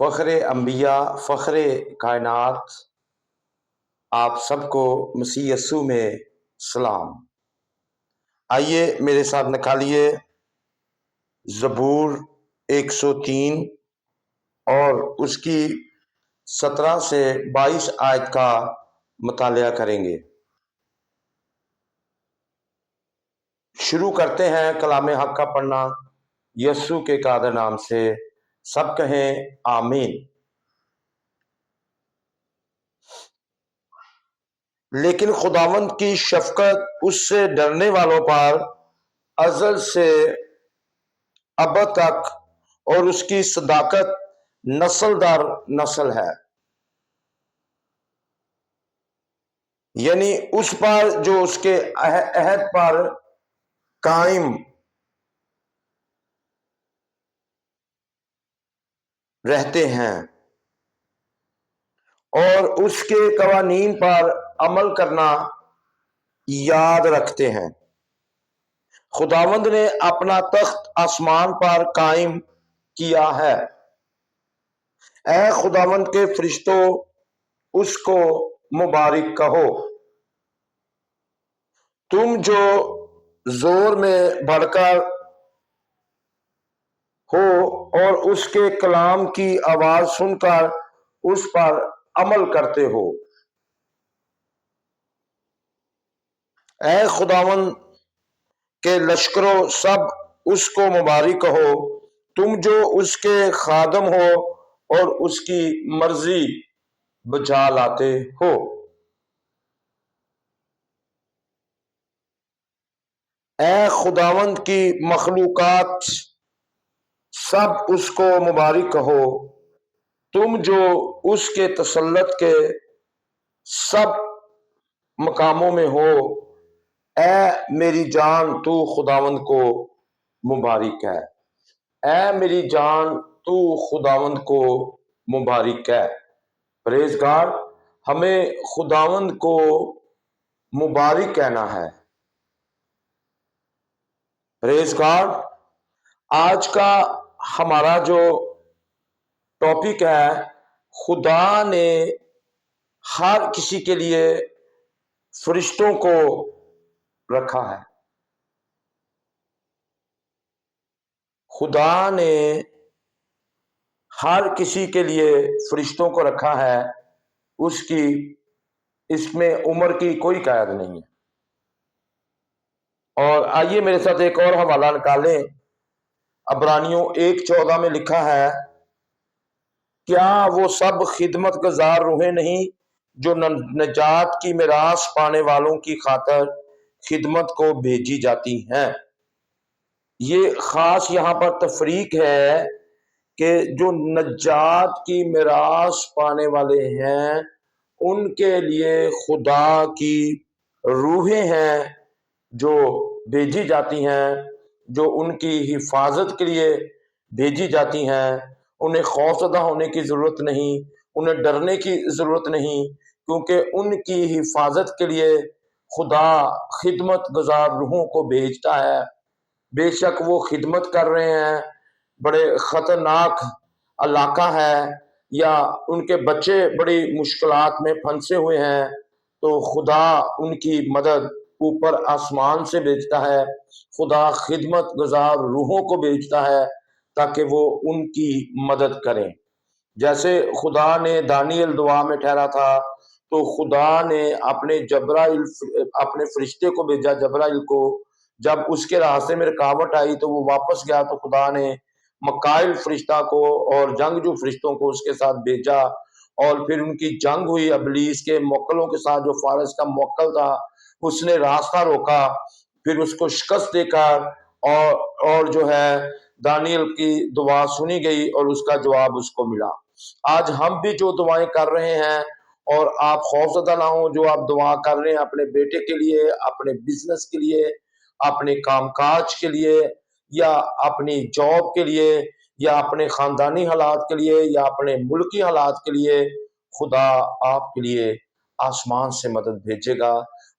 فخر انبیاء، فخر کائنات، آپ سب کو مسیح یسوع میں سلام۔ آئیے میرے ساتھ نکالیے زبور 103 اور اس کی 17 سے 22 آیت کا مطالعہ کریں گے۔ شروع کرتے ہیں کلام حق کا پڑھنا یسوع کے قادر نام سے، سب کہیں آمین۔ لیکن خداوند کی شفقت اس سے ڈرنے والوں پر ازل سے ابد تک اور اس کی صداقت نسل در نسل ہے، یعنی اس پر جو اس کے عہد پر قائم رہتے ہیں اور اس کے قوانین پر عمل کرنا یاد رکھتے ہیں۔ خداوند نے اپنا تخت آسمان پر قائم کیا ہے۔ اے خداوند کے فرشتوں، اس کو مبارک کہو، تم جو زور میں بڑھ کر ہو اور اس کے کلام کی آواز سن کر اس پر عمل کرتے ہو۔ اے خداوند کے لشکروں، سب اس کو مبارک کہو، تم جو اس کے خادم ہو اور اس کی مرضی بجا لاتے ہو۔ اے خداوند کی مخلوقات، سب اس کو مبارک کہو، تم جو اس کے تسلط کے سب مقاموں میں ہو۔ اے میری جان، تو خداوند کو مبارک ہے۔ اے میری جان، تو خداوند کو مبارک ہے۔ پریز گاڈ، ہمیں خداوند کو مبارک کہنا ہے۔ پریز گاڈ، آج کا ہمارا جو ٹاپک ہے، خدا نے ہر کسی کے لیے فرشتوں کو رکھا ہے۔ خدا نے ہر کسی کے لیے فرشتوں کو رکھا ہے، اس میں عمر کی کوئی قید نہیں ہے۔ اور آئیے میرے ساتھ ایک اور حوالہ نکالیں۔ عبرانیوں 1:14 میں لکھا ہے، کیا وہ سب خدمت گزار روحیں نہیں جو نجات کی میراث پانے والوں کی خاطر خدمت کو بھیجی جاتی ہیں۔ یہ خاص یہاں پر تفریق ہے کہ جو نجات کی میراث پانے والے ہیں ان کے لیے خدا کی روحیں ہیں جو بھیجی جاتی ہیں، جو ان کی حفاظت کے لیے بھیجی جاتی ہیں۔ انہیں خوف زدہ ہونے کی ضرورت نہیں، انہیں ڈرنے کی ضرورت نہیں، کیونکہ ان کی حفاظت کے لیے خدا خدمت گزار روحوں کو بھیجتا ہے۔ بے شک وہ خدمت کر رہے ہیں، بڑے خطرناک علاقہ ہے، یا ان کے بچے بڑی مشکلات میں پھنسے ہوئے ہیں، تو خدا ان کی مدد اوپر آسمان سے بھیجتا ہے۔ خدا خدمت گزار روحوں کو بھیجتا ہے تاکہ وہ ان کی مدد کریں۔ جیسے خدا نے دانیل دعا میں ٹھہرا تھا تو خدا نے اپنے فرشتے کو بھیجا، جبرائیل کو۔ جب اس کے راستے میں رکاوٹ آئی تو وہ واپس گیا تو خدا نے مکائل فرشتہ کو اور جنگجو فرشتوں کو اس کے ساتھ بھیجا، اور پھر ان کی جنگ ہوئی ابلیس کے موکلوں کے ساتھ۔ جو فارس کا موکل تھا اس نے راستہ روکا، پھر اس کو شکست دے کر اور جو ہے دانیل کی دعا سنی گئی اور اس کا جواب اس کو ملا۔ آج ہم بھی جو دعائیں کر رہے ہیں، اور آپ خوف زدہ نہ ہوں، جو آپ دعا کر رہے ہیں اپنے بیٹے کے لیے، اپنے بزنس کے لیے، اپنے کام کاج کے لیے، یا اپنی جاب کے لیے، یا اپنے خاندانی حالات کے لیے، یا اپنے ملکی حالات کے لیے، خدا آپ کے لیے آسمان سے مدد بھیجے گا۔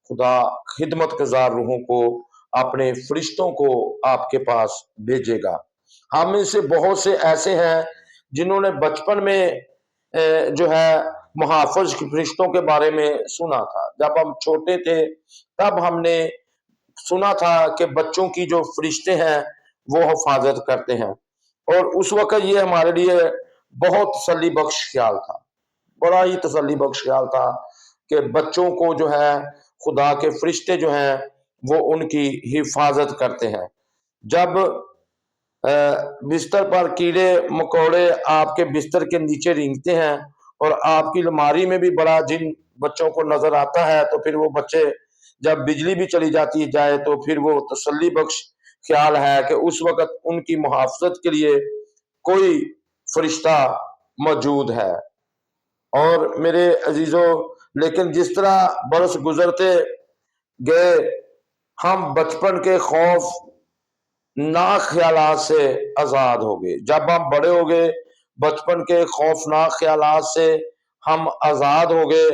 خدا خدمت گزار روحوں کو، اپنے فرشتوں کو آپ کے پاس بھیجے گا۔ ہم میں سے بہت سے ایسے ہیں جنہوں نے بچپن میں جو ہے محافظ فرشتوں کے بارے میں سنا تھا۔ جب ہم چھوٹے تھے تب ہم نے سنا تھا کہ بچوں کی جو فرشتے ہیں وہ حفاظت کرتے ہیں، اور اس وقت یہ ہمارے لیے بہت تسلی بخش خیال تھا، بڑا ہی تسلی بخش خیال تھا کہ بچوں کو جو ہے خدا کے فرشتے جو ہیں وہ ان کی حفاظت کرتے ہیں۔ جب بستر پر کیڑے مکوڑے آپ کے بستر کے نیچے رینگتے ہیں اور آپ کی الماری میں بھی بڑا جن بچوں کو نظر آتا ہے، تو پھر وہ بچے جب بجلی بھی چلی جاتی جائے تو پھر وہ تسلی بخش خیال ہے کہ اس وقت ان کی محافظت کے لیے کوئی فرشتہ موجود ہے۔ اور میرے عزیزوں، لیکن جس طرح برس گزرتے گئے ہم بچپن کے خوف ناک خیالات سے آزاد ہو گئے۔ جب ہم بڑے ہو گئے بچپن کے خوفناک خیالات سے ہم آزاد ہو گئے،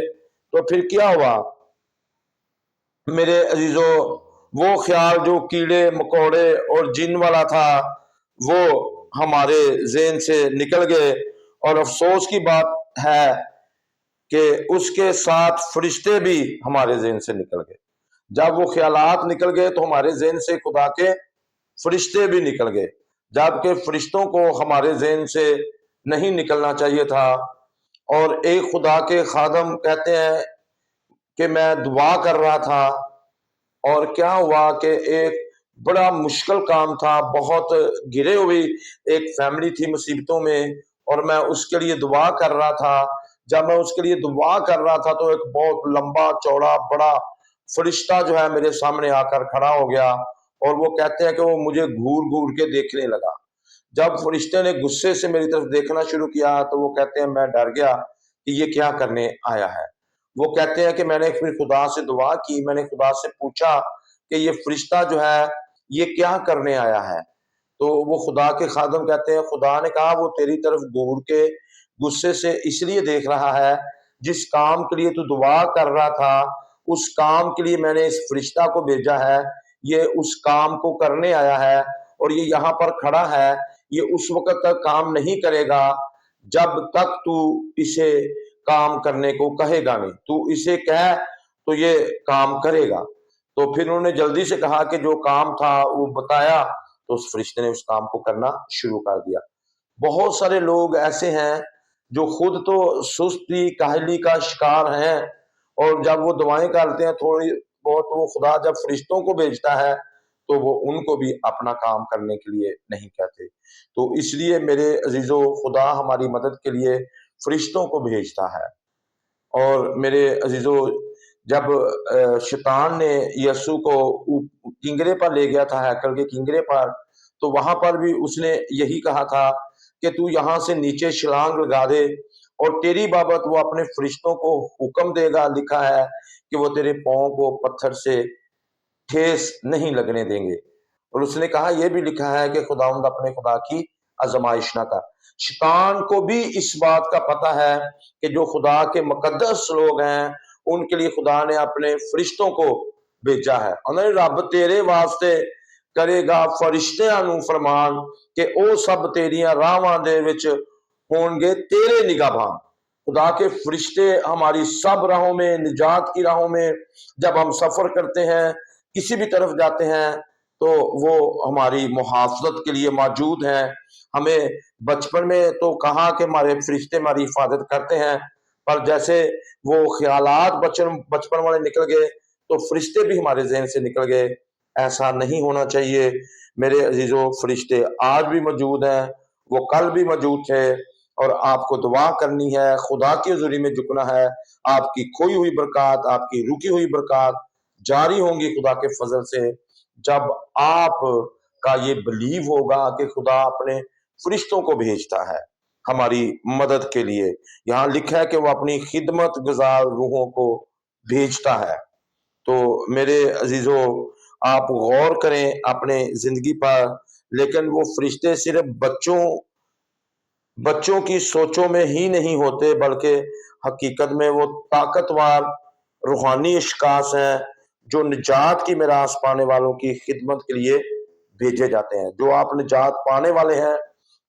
تو پھر کیا ہوا میرے عزیزوں؟ وہ خیال جو کیڑے مکوڑے اور جن والا تھا وہ ہمارے ذہن سے نکل گئے، اور افسوس کی بات ہے کہ اس کے ساتھ فرشتے بھی ہمارے ذہن سے نکل گئے۔ جب وہ خیالات نکل گئے تو ہمارے ذہن سے خدا کے فرشتے بھی نکل گئے، جبکہ فرشتوں کو ہمارے ذہن سے نہیں نکلنا چاہیے تھا۔ اور ایک خدا کے خادم کہتے ہیں کہ میں دعا کر رہا تھا، اور کیا ہوا کہ ایک بڑا مشکل کام تھا، بہت گرے ہوئی ایک فیملی تھی مصیبتوں میں، اور میں اس کے لیے دعا کر رہا تھا۔ جب میں اس کے لیے دعا کر رہا تھا تو ایک بہت لمبا چوڑا بڑا فرشتہ جو ہے میرے سامنے آ کر کھڑا ہو گیا، اور وہ کہتے ہیں کہ وہ مجھے گھور گھور کے دیکھنے لگا۔ جب فرشتے نے غصے سے میری طرف دیکھنا شروع کیا تو وہ کہتے ہیں میں ڈر گیا کہ یہ کیا کرنے آیا ہے۔ وہ کہتے ہیں کہ میں نے پھر خدا سے دعا کی، میں نے خدا سے پوچھا کہ یہ فرشتہ جو ہے یہ کیا کرنے آیا ہے؟ تو وہ خدا کے خادم کہتے ہیں خدا نے کہا وہ تیری طرف گھور کے غصے سے اس لیے دیکھ رہا ہے، جس کام کے لیے تو دعا کر رہا تھا اس کام کے لیے میں نے اس فرشتہ کو بھیجا ہے، یہ اس کام کو کرنے آیا ہے، اور یہ یہاں پر کھڑا ہے، یہ اس وقت تک کام نہیں کرے گا جب تک تو اسے کام کرنے کو کہے گا نہیں، تو اسے کہے تو یہ کام کرے گا۔ تو پھر انہوں نے جلدی سے کہا کہ جو کام تھا وہ بتایا، تو اس فرشتے نے اس کام کو کرنا شروع کر دیا۔ بہت سارے لوگ ایسے ہیں جو خود تو سستی کاہلی کا شکار ہیں، اور جب وہ دعائیں کرتے ہیں تھوڑی بہت، وہ خدا جب فرشتوں کو بھیجتا ہے تو وہ ان کو بھی اپنا کام کرنے کے لیے نہیں کہتے۔ تو اس لیے میرے عزیزو، خدا ہماری مدد کے لیے فرشتوں کو بھیجتا ہے۔ اور میرے عزیزو، جب شیطان نے یسوع کو کنگرے پر لے گیا تھا، ہیکل کے کنگرے پر، تو وہاں پر بھی اس نے یہی کہا تھا کہ تو یہاں سے نیچے چھلانگ لگا دے، اور تیری بابت وہ اپنے فرشتوں کو حکم دے گا، لکھا ہے کہ وہ تیرے پاؤں کو پتھر سے ٹھیس نہیں لگنے دیں گے۔ اور اس نے کہا یہ بھی لکھا ہے کہ خداوند اپنے خدا کی آزمائش نہ کر۔ شیطان کو بھی اس بات کا پتہ ہے کہ جو خدا کے مقدس لوگ ہیں ان کے لیے خدا نے اپنے فرشتوں کو بھیجا ہے۔ انہیں رب تیرے واسطے کرے گا فرشتیاں نو فرمان کہ او سب تیریاں راواں دے وچ ہون گے تیرے نگہباں۔ خدا کے فرشتے ہماری سب راہوں میں، نجات کی راہوں میں جب ہم سفر کرتے ہیں، کسی بھی طرف جاتے ہیں، تو وہ ہماری محافظت کے لیے موجود ہیں۔ ہمیں بچپن میں تو کہا کہ ہمارے فرشتے ہماری حفاظت کرتے ہیں، پر جیسے وہ خیالات بچپن والے نکل گئے تو فرشتے بھی ہمارے ذہن سے نکل گئے۔ ایسا نہیں ہونا چاہیے میرے عزیزو۔ فرشتے آج بھی موجود ہیں، وہ کل بھی موجود تھے، اور آپ کو دعا کرنی ہے، خدا کی حضوری میں جھکنا ہے۔ آپ کی کھوئی ہوئی برکات، آپ کی رکی ہوئی برکات جاری ہوں گی خدا کے فضل سے، جب آپ کا یہ بلیو ہوگا کہ خدا اپنے فرشتوں کو بھیجتا ہے ہماری مدد کے لیے۔ یہاں لکھا ہے کہ وہ اپنی خدمت گزار روحوں کو بھیجتا ہے۔ تو میرے عزیزو، آپ غور کریں اپنے زندگی پر، لیکن وہ فرشتے صرف بچوں کی سوچوں میں ہی نہیں ہوتے، بلکہ حقیقت میں وہ طاقتور روحانی اشخاص ہیں جو نجات کی میراث پانے والوں کی خدمت کے لیے بھیجے جاتے ہیں۔ جو آپ نجات پانے والے ہیں